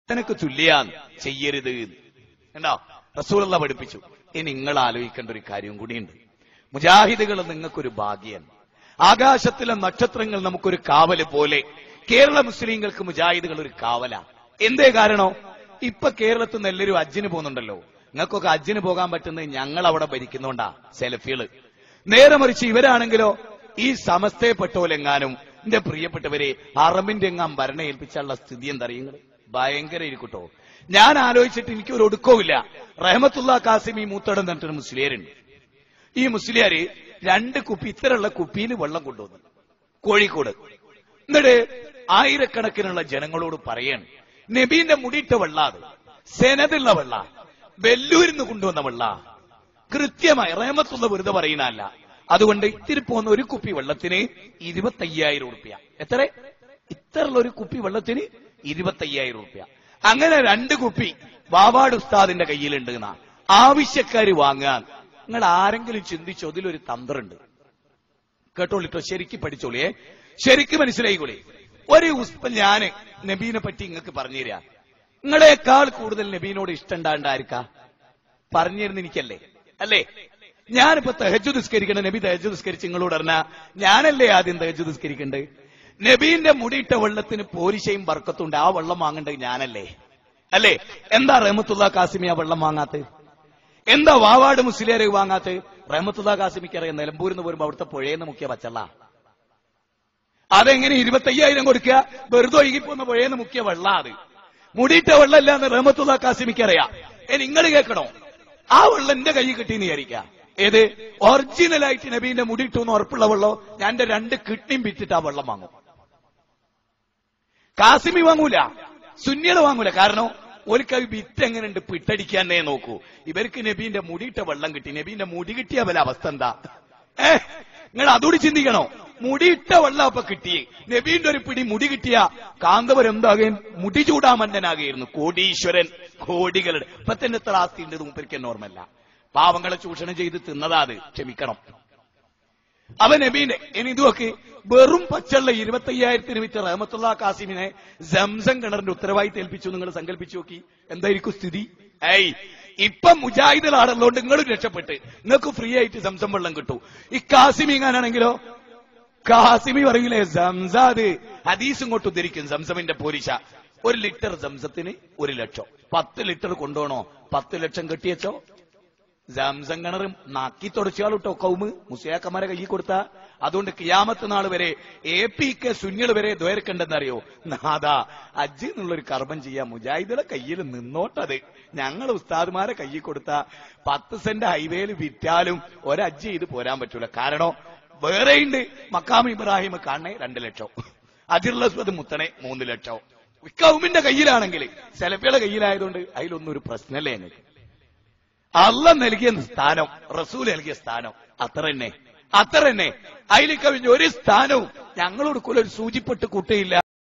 നിനക്ക് തുല്യാന്ന് ചെയ്യരുത് ഉണ്ടോ റസൂലുള്ള പഠിപ്പിച്ചു. ഇനി നിങ്ങൾ ആലോചിക്കേണ്ട ഒരു കാര്യം കൂടിയുണ്ട്. മുജാഹിദുകൾ നിങ്ങൾക്കൊരു ഭാഗ്യം. ആകാശത്തിലെ നക്ഷത്രങ്ങൾ നമുക്കൊരു കാവല് പോലെ കേരള മുസ്ലിങ്ങൾക്ക് മുജാഹിദുകൾ ഒരു കാവല. എന്തേ കാരണോ? ഇപ്പൊ കേരളത്തിൽ നിന്ന് എല്ലാവരും ഹജ്ജിന് പോകുന്നുണ്ടല്ലോ. നിങ്ങൾക്കൊക്കെ ഹജ്ജിന് പോകാൻ പറ്റുന്നത് ഞങ്ങൾ അവിടെ ഭരിക്കുന്നോണ്ടാ സെൽഫികള്. നേരെ മറിച്ച് ഇവരാണെങ്കിലോ ഈ സമസ്തയെപ്പെട്ടോലെങ്ങാനും എന്റെ പ്രിയപ്പെട്ടവരെ ഹറമിന്റെ എങ്ങാൻ ഭരണ ഏൽപ്പിച്ചുള്ള സ്ഥിതി എന്തറിയുന്നത് ഭയങ്കര ഇരിക്കട്ടോ. ഞാൻ ആലോചിച്ചിട്ട് എനിക്കൊരു ഒടുക്കവുമില്ല. റഹ്മത്തുള്ള കാസിമി മൂത്തടം എന്നിട്ടൊരു മുസ്ലിയാരുണ്ട്. ഈ മുസ്ലിയാര് 2 കുപ്പി ഇത്തരമുള്ള കുപ്പിയിൽ വെള്ളം കൊണ്ടുവന്നു കോഴിക്കോട്. എന്നിട്ട് ആയിരക്കണക്കിനുള്ള ജനങ്ങളോട് പറയാണ്, നബീന്റെ മുടിയിട്ട വെള്ള, അത് സെനതുള്ള വെള്ള, വെല്ലൂരിന്ന് കൊണ്ടുവന്ന വെള്ള, കൃത്യമായി റഹ്മത്തുള്ള വെറുതെ പറയുന്നതല്ല. അതുകൊണ്ട് ഇത്തിരി പോകുന്ന ഒരു കുപ്പി വെള്ളത്തിന് 25,000 ഉറുപ്പ്യ. എത്ര? ഇത്തരമുള്ള ഒരു കുപ്പി വെള്ളത്തിന് 25,000 ഉറുപ്പ്യ. അങ്ങനെ 2 കുപ്പി വാവാട് ഉസ്താദിന്റെ കയ്യിലുണ്ട് എന്നാ ആവശ്യക്കാര് വാങ്ങാൻ. നിങ്ങൾ ആരെങ്കിലും ചിന്തിച്ചോ? അതിലൊരു തന്ത്രമുണ്ട്. കേട്ടോളിട്ടോ, ശരിക്കും പഠിച്ചോളിയേ, ശരിക്കും മനസ്സിലായിക്കോളി. ഞാന് നബീനെ പറ്റി നിങ്ങൾക്ക് പറഞ്ഞു തരാം. നിങ്ങളെക്കാൾ കൂടുതൽ നബീനോട് ഇഷ്ടം ഉണ്ടാണ്ടായിരിക്കാ പറഞ്ഞിരുന്ന എനിക്കല്ലേ? അല്ലേ? ഞാനിപ്പോ തഹജ്ജുദ് നിസ്കരിക്കണ, നബി തഹജ്ജുദ് നിസ്കരിച്ച് നിങ്ങളോട് പറഞ്ഞാ ഞാനല്ലേ ആദ്യം തഹജ്ജുദ് നിസ്കരിക്കണ്ടേ? നബീന്റെ മുടിയിട്ട വെള്ളത്തിന് പോരിശയും ബർക്കത്തുണ്ട്. ആ വെള്ളം വാങ്ങേണ്ടത് ഞാനല്ലേ? അല്ലേ? എന്താ റഹ്മത്തുള്ള കാസിമി ആ വെള്ളം വാങ്ങാത്തത്? എന്താ വാവാട് മുസ്ലിയാരെ വാങ്ങാത്തത്? റഹ്മത്തുള്ള കാസിമിക്ക് അറിയാം, നിലമ്പൂരിന്ന് വരുമ്പോ അവിടുത്തെ പുഴയെന്ന് മുക്കിയ പച്ചള്ള. അതെങ്ങനെ 25,000 കൊടുക്കുക? വെറുതെ ഒഴുകിപ്പോന്ന പുഴയെന്ന് മുക്കിയ വെള്ള. അത് മുടിയിട്ട വെള്ളമല്ല എന്ന് റഹ്മത്തുള്ള കാസിമിക്ക് അറിയാം. നിങ്ങൾ കേൾക്കണോ? ആ വെള്ളം എന്റെ കൈ കിട്ടിയെന്ന് വിചാരിക്കുക. ഏത് ഒറിജിനലായിട്ട് നബീന്റെ മുടിയിട്ടൂന്ന് ഉറപ്പുള്ള വെള്ളം ഞാൻ എന്റെ 2 കിഡ്നിയും വിറ്റിട്ട് ആ വെള്ളം വാങ്ങും. കാസിമി വാങ്ങൂല, സുന്നികള് വാങ്ങൂല. കാരണം ഓർക്ക് വിറ്റ് എങ്ങനെയുണ്ട് പിട്ടടിക്കാന്നേ നോക്കൂ. ഇവർക്ക് നബീന്റെ മുടിയിട്ട വെള്ളം കിട്ടി. നബീന്റെ മുടി കിട്ടിയ വല്ല അവസ്ഥ എന്താ? നിങ്ങൾ അതുകൂടി ചിന്തിക്കണോ? മുടിയിട്ട വെള്ളം അപ്പൊ കിട്ടിയേ. നബീന്റെ ഒരു പിടി മുടി കിട്ടിയ കാന്തപുരം എന്താകുകയും മുടി ചൂടാമന്നനാകുകയായിരുന്നു. കോടീശ്വരൻ, കോടികളുടെ. ഇപ്പൊ തന്നെ എത്ര ആസ്തി ഉണ്ട് മൂപ്പരിക്കാൻ ഓർമ്മല്ല. പാവങ്ങളെ ചൂഷണം ചെയ്ത് തിന്നതാ അത്, ക്ഷമിക്കണം. അവൻ നബീന്റെ ഇനി ഇതുമൊക്കെ വെറും പച്ചുള്ള 25,000 വിറ്റ് റഹ്മത്തുള്ള കാസിമിനെ സംസം കിണറിന്റെ ഉത്തരവാദിത്തം ഏൽപ്പിച്ചു. നിങ്ങൾ സങ്കല്പിച്ചു നോക്കി എന്തായിരിക്കും സ്ഥിതി? ഇപ്പം മുജാഹിദുകളാണല്ലോണ്ട് നിങ്ങളും രക്ഷപ്പെട്ട് നിങ്ങൾക്ക് ഫ്രീ ആയിട്ട് സംസം വെള്ളം കിട്ടൂ. ഈ കാസിമി എങ്ങാനാണെങ്കിലോ കാസിമി പറയില്ലേ സംസാദ് ഹദീസ് ഇങ്ങോട്ട് ഉദ്ധരിക്കും. സംസമിന്റെ പോരിശ 1 ലിറ്റർ സംസത്തിന് 1 ലക്ഷം. 10 ലിറ്റർ കൊണ്ടുപോകണോ? 10 ലക്ഷം കെട്ടിയച്ചോ. സംസം കിണർ നാക്കി തുടച്ചാളിട്ടോ കൗമ് മുസ്ലിയാക്കന്മാരെ കയ്യിൽ കൊടുത്ത. അതുകൊണ്ട് കിയാമത്ത് നാൾ വരെ APK സുന്നികൾ വരെ ദ്വേർക്കണ്ടെന്നറിയോ? നാദാ ഹജ്ജ് എന്നുള്ളൊരു കർമ്മം ചെയ്യാം, മുജാഹിദുടെ കയ്യിൽ നിന്നോട്ടത്. ഞങ്ങൾ ഉസ്താദ്മാരെ കയ്യിൽ കൊടുത്ത 10 സെന്റ് ഹൈവേയിൽ വിറ്റാലും ഒരജ്ജ് ചെയ്ത് പോരാൻ പറ്റൂല. കാരണം വേറെയുണ്ട്. മക്കാം ഇബ്രാഹിം കാണണേ 2 ലക്ഷം, അജിർലസ്വദ് മുത്തണേ 3 ലക്ഷം. കൗമിന്റെ കയ്യിലാണെങ്കിൽ സെലഫിയുടെ കയ്യിലായതുകൊണ്ട് അതിലൊന്നും ഒരു പ്രശ്നമല്ലേ? ഞങ്ങൾക്ക് അള്ളാഹ് നൽകിയ സ്ഥാനം, റസൂൽ നൽകിയ സ്ഥാനം അത്ര തന്നെ. അതിൽ കവിഞ്ഞ ഒരു സ്ഥാനവും ഞങ്ങളോട് ഒരു സൂചിപ്പെട്ട് കൂട്ടയില്ല.